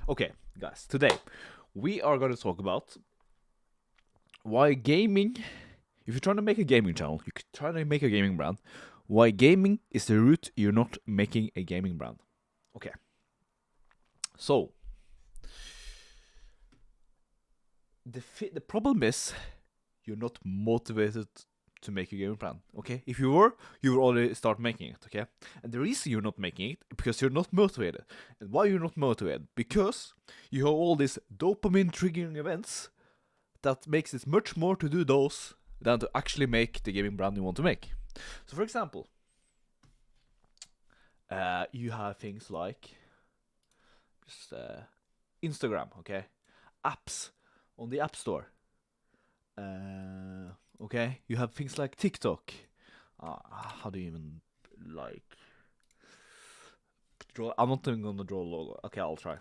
Okay, guys, today we are going to talk about why gaming, if you're trying to make a gaming channel, you're trying to make a gaming brand, why gaming is the route you're not making a gaming brand. Okay. So, the problem is you're not motivated to make a gaming brand, okay? If you were, you would already start making it, okay? And the reason you're not making it is because you're not motivated. And why you're not motivated? Because you have all these dopamine triggering events that makes it much more to do those than to actually make the gaming brand you want to make. So for example, you have things like just Instagram, okay? Apps on the App Store. Okay, you have things like TikTok. How do you even like draw? I'm not even gonna draw a logo. Okay, I'll try.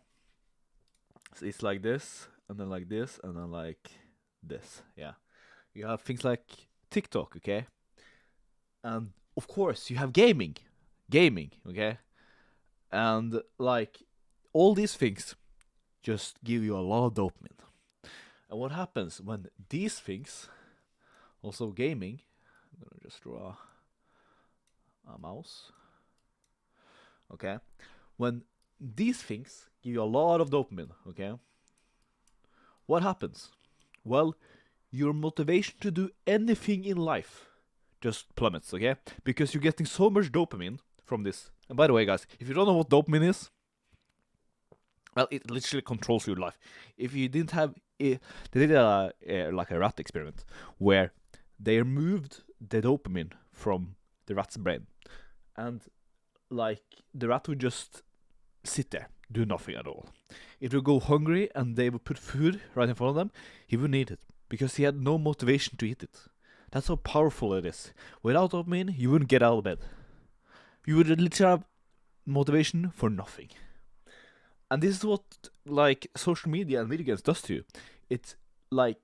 So it's like this, and then like this, and then like this. Yeah, you have things like TikTok. Okay, and of course you have gaming. Okay, and like all these things just give you a lot of dopamine. And what happens when these things, also gaming, I'm gonna just draw a mouse. Okay, when these things give you a lot of dopamine, okay, what happens? Well, your motivation to do anything in life just plummets, okay? Because you're getting so much dopamine from this. And by the way, guys, if you don't know what dopamine is, well, it literally controls your life. If you didn't have it, they did like a rat experiment where they removed the dopamine from the rat's brain, and like the rat would just sit there, do nothing at all. It would go hungry, and they would put food right in front of them. He wouldn't eat it because he had no motivation to eat it. That's how powerful it is. Without dopamine, you wouldn't get out of bed. You would literally have motivation for nothing. And this is what like social media and video games does to you. It's like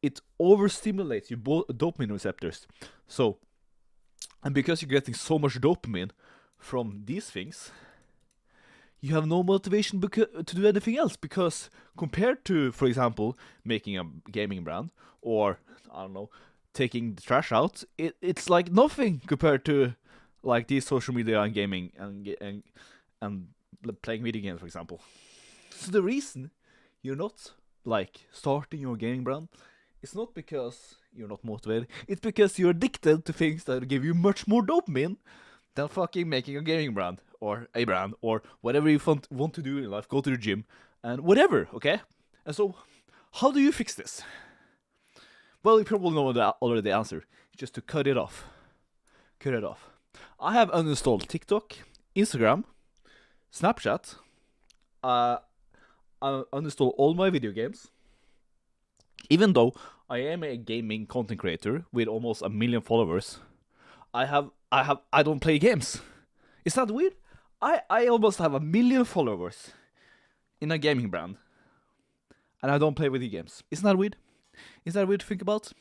it overstimulates your dopamine receptors. So, and because you're getting so much dopamine from these things, you have no motivation to do anything else. Because compared to, for example, making a gaming brand, or I don't know, taking the trash out, it's like nothing compared to like these social media and gaming and playing video games, for example. So the reason you're not like starting your gaming brand, it's not because you're not motivated. It's because you're addicted to things that give you much more dopamine than fucking making a gaming brand or a brand or whatever you want to do in life. Go to the gym and whatever, okay? And so, how do you fix this? Well, you probably know already the answer. It's just to cut it off. Cut it off. I have uninstalled TikTok, Instagram, Snapchat. I uninstalled all my video games. Even though I am a gaming content creator with almost 1 million followers, I don't play games. Is that weird? I almost have 1 million followers in a gaming brand, and I don't play video games. Isn't that weird? Is that weird to think about?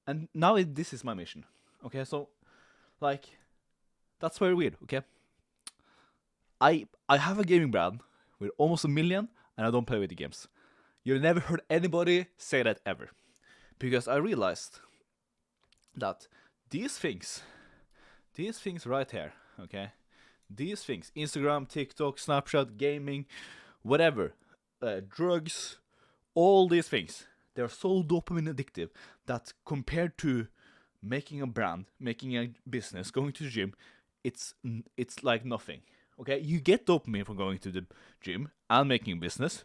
And now this is my mission. Okay, so like that's very weird. Okay, I have a gaming brand with almost 1 million, and I don't play video games. You've never heard anybody say that ever, because I realized that these things right here, okay, these things, Instagram, TikTok, Snapchat, gaming, whatever, drugs, all these things, they're so dopamine addictive that compared to making a brand, making a business, going to the gym, it's like nothing. Okay, you get dopamine from going to the gym and making a business,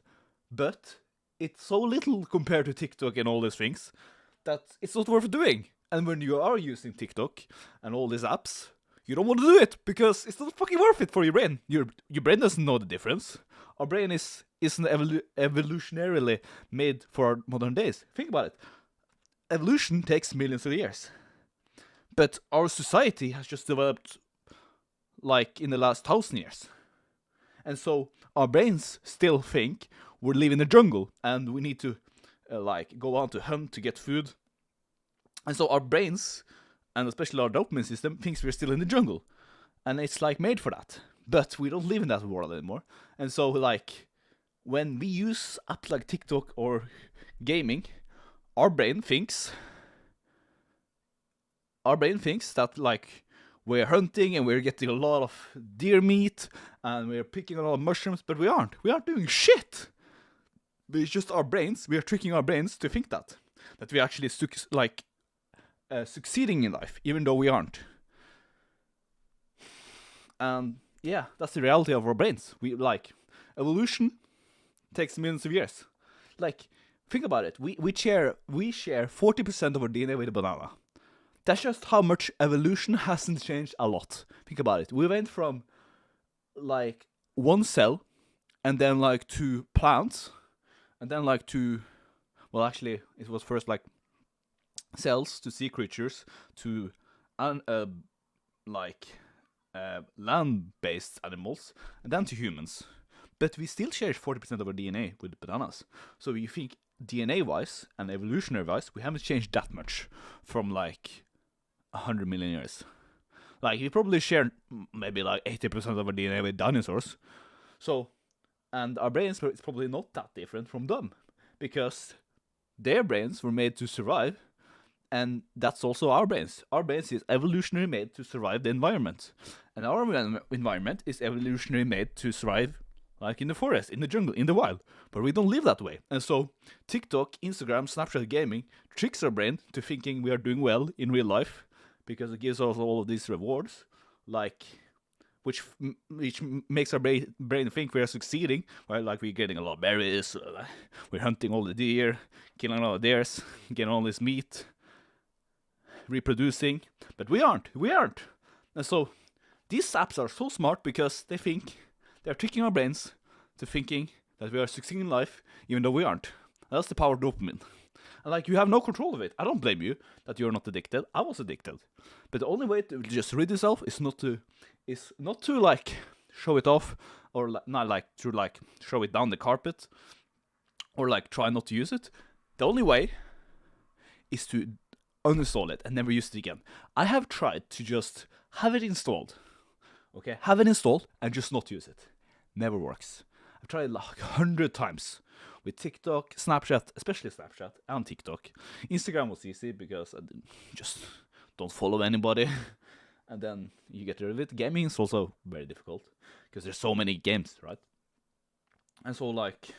but it's so little compared to TikTok and all these things that it's not worth doing. And when you are using TikTok and all these apps, you don't want to do it because it's not fucking worth it for your brain. Your brain doesn't know the difference. Our brain isn't evolutionarily made for our modern days. Think about it. Evolution takes millions of years. But our society has just developed like in the last 1,000 years. And so our brains still think we live in a jungle and we need to like go out to hunt to get food. And so our brains, and especially our dopamine system, thinks we're still in the jungle. And it's like made for that. But we don't live in that world anymore. And so, like, when we use apps like TikTok or gaming, our brain thinks that, like, we're hunting and we're getting a lot of deer meat and we're picking a lot of mushrooms, but we aren't. We aren't doing shit. It's just our brains. We are tricking our brains to think that we actually succeeding in life, even though we aren't. And yeah, that's the reality of our brains. We like evolution takes millions of years. Like, think about it. We share 40% of our DNA with a banana. That's just how much evolution hasn't changed a lot. Think about it. We went from like one cell, and then like to plants, and then like to, well, actually, it was first like cells to sea creatures to land-based animals, and then to humans. But we still share 40% of our DNA with bananas. So you think DNA-wise and evolutionary-wise, we haven't changed that much from like 100 million years. Like, we probably share maybe like 80% of our DNA with dinosaurs. So, and our brains is probably not that different from them, because their brains were made to survive, and that's also our brains. Our brains is evolutionary made to survive the environment, and our environment is evolutionary made to survive, like in the forest, in the jungle, in the wild. But we don't live that way, and so TikTok, Instagram, Snapchat, gaming tricks our brain to thinking we are doing well in real life, because it gives us all of these rewards, like which makes our brain think we are succeeding, right? Like, we're getting a lot of berries, we're hunting all the deer, killing a lot of deers, getting all this meat, reproducing, but we aren't. And so these apps are so smart because they think they're tricking our brains to thinking that we are succeeding in life, even though we aren't. And that's the power of dopamine. And like, you have no control of it. I don't blame you that you're not addicted. I was addicted, but the only way to just rid yourself is not to like show it off, or not like to like show it down the carpet, or like try not to use it. The only way is to uninstall it and never use it again. I have tried to just have it installed, okay? Have it installed and just not use it. Never works. I've tried like 100 times with TikTok, Snapchat, especially Snapchat and TikTok. Instagram was easy because I just don't follow anybody, and then you get rid of it. Gaming is also very difficult because there's so many games, right? And so like,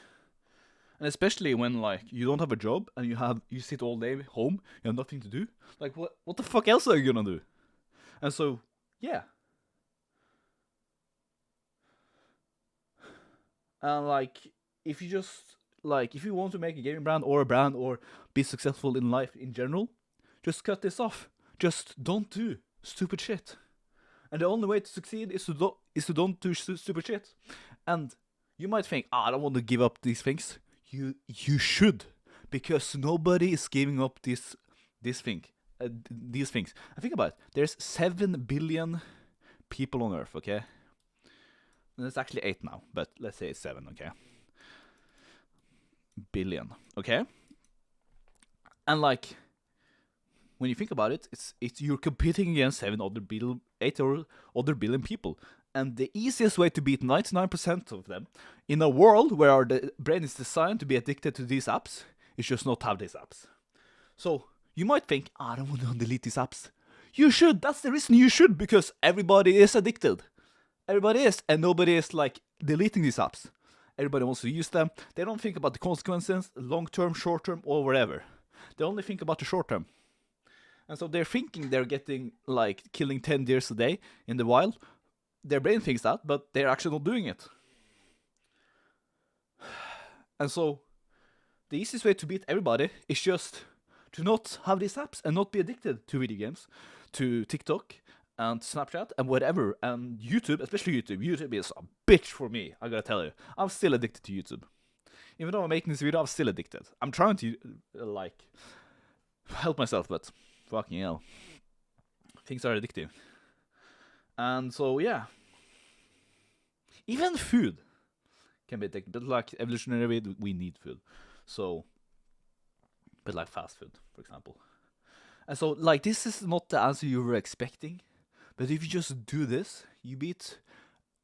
and especially when like you don't have a job and you sit all day home, you have nothing to do. Like, what the fuck else are you gonna do? And so yeah. And like, if you want to make a gaming brand or be successful in life in general, just cut this off. Just don't do stupid shit. And the only way to succeed is to don't do stupid shit. And you might think, I don't want to give up these things. You should, because nobody is giving up these things. And think about it. There's 7 billion people on Earth, okay? And it's actually 8 now, but let's say it's 7, okay? Billion, okay? And like, when you think about it, it's you're competing against 8 other billion people. And the easiest way to beat 99% of them in a world where the brain is designed to be addicted to these apps is just not have these apps. So you might think, I don't want to delete these apps. You should. That's the reason you should, because everybody is addicted. Everybody is, and nobody is like deleting these apps. Everybody wants to use them. They don't think about the consequences, long term, short term, or whatever. They only think about the short term. And so they're thinking they're getting like killing 10 deer a day in the wild. Their brain thinks that, but they're actually not doing it. And so the easiest way to beat everybody is just to not have these apps and not be addicted to video games, to TikTok and Snapchat and whatever, and YouTube, especially YouTube. YouTube is a bitch for me, I gotta tell you. I'm still addicted to YouTube. Even though I'm making this video, I'm still addicted. I'm trying to like help myself, but fucking hell, things are addictive. And so yeah, even food can be addictive. But like, evolutionary, we need food. So, but like fast food, for example. And so like, this is not the answer you were expecting. But if you just do this, you beat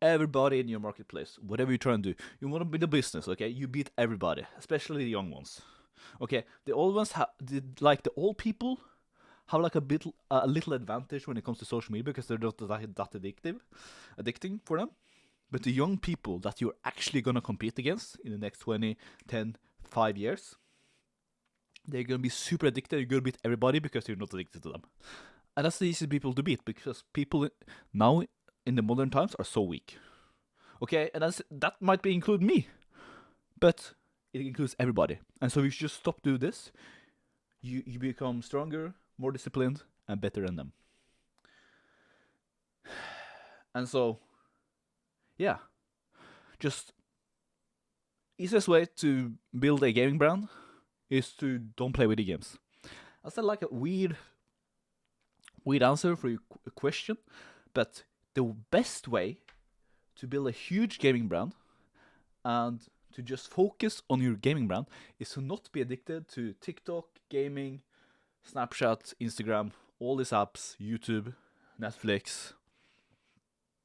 everybody in your marketplace, whatever you try and do. You want to build a business, okay? You beat everybody, especially the young ones. Okay, the old ones like the old people have like a little advantage when it comes to social media because they're not that addicting for them. But the young people that you're actually gonna compete against in the next 20, 10, 5 years, they're gonna be super addicted. You're gonna beat everybody because you're not addicted to them. And that's the easiest people to beat because people now in the modern times are so weak. Okay, and that might include me, but it includes everybody. And so if you just stop doing this, you become stronger, more disciplined, and better than them. And so, yeah, just easiest way to build a gaming brand is to don't play video games. That's like a weird answer for your question, but the best way to build a huge gaming brand and to just focus on your gaming brand is to not be addicted to TikTok, gaming, Snapchat, Instagram, all these apps, YouTube, Netflix.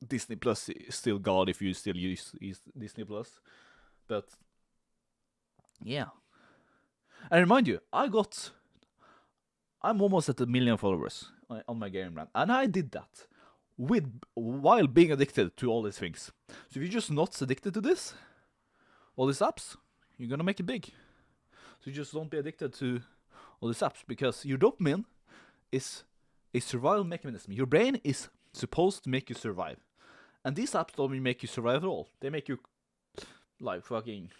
Disney Plus is still God if you still use Disney Plus. But yeah. And remind you, I'm almost at 1 million followers on my gaming brand. And I did that while being addicted to all these things. So if you're just not addicted to this, all these apps, you're gonna make it big. So you just don't be addicted to all these apps because your dopamine is a survival mechanism. Your brain is supposed to make you survive. And these apps don't make you survive at all. They make you like fucking,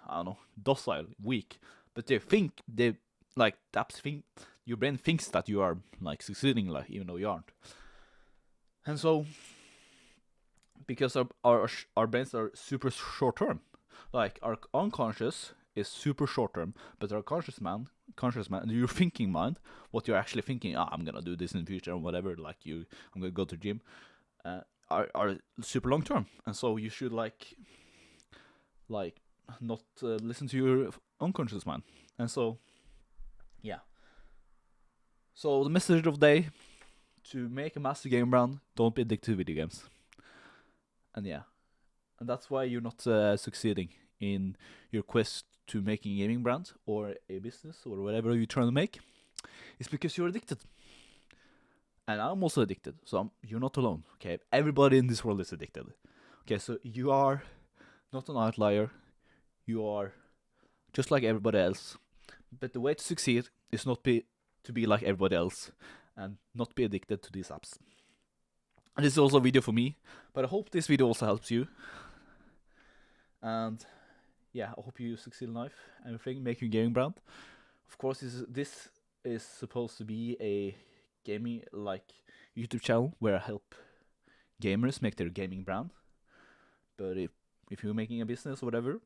I don't know, docile, weak. But the apps think, your brain thinks that you are like succeeding, like even though you aren't. And so, because our brains are super short term, like our unconscious is super short term, but our conscious mind, your thinking mind, what you're actually thinking, I'm gonna do this in the future or whatever, I'm gonna go to the gym, are super long term, and so you should like not listen to your unconscious mind, and so yeah. So the message of the day: to make a massive game brand, don't be addicted to video games, and yeah, and that's why you're not succeeding in your quest to making a gaming brand or a business or whatever you're trying to make. It's because you're addicted. And I'm also addicted, so you're not alone, okay? Everybody in this world is addicted. Okay, so you are not an outlier. You are just like everybody else. But the way to succeed is not to be like everybody else and not be addicted to these apps. And this is also a video for me, but I hope this video also helps you. And yeah, I hope you succeed in life. Everything, make your gaming brand. Of course, this is supposed to be a gaming like YouTube channel where I help gamers make their gaming brand. But if you're making a business or whatever,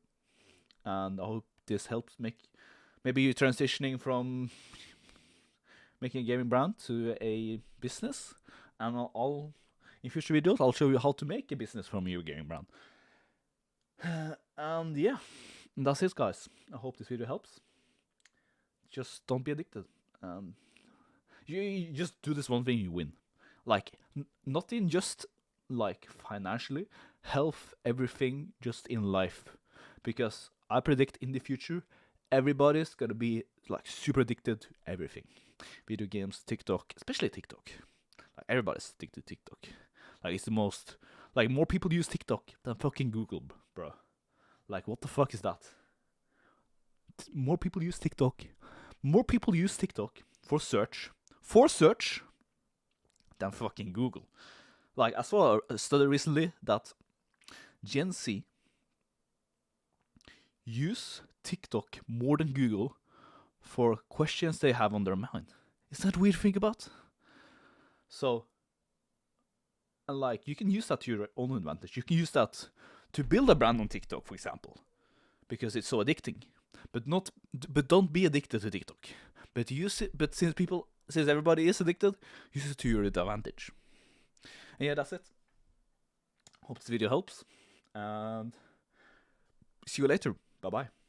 and I hope this helps maybe you're transitioning from making a gaming brand to a business, and I'll in future videos I'll show you how to make a business from your gaming brand. And yeah, that's it, guys. I hope this video helps. Just don't be addicted. You just do this one thing, you win. Like, not in just like financially, health, everything, just in life. Because I predict in the future, everybody's gonna be like super addicted to everything. Video games, TikTok, especially TikTok. Like, everybody's addicted to TikTok. Like, it's the most, like, more people use TikTok than fucking Google, bro. Like, what the fuck is that? More people use TikTok. More people use TikTok for search than fucking Google. Like, I saw a study recently that Gen Z use TikTok more than Google for questions they have on their mind. Isn't that weird to think about? So, and like, you can use that to your own advantage. You can use that to build a brand on TikTok, for example, because it's so addicting. But don't be addicted to TikTok. But use it. But since everybody is addicted, use it to your advantage. And yeah, that's it. Hope this video helps, and see you later. Bye bye.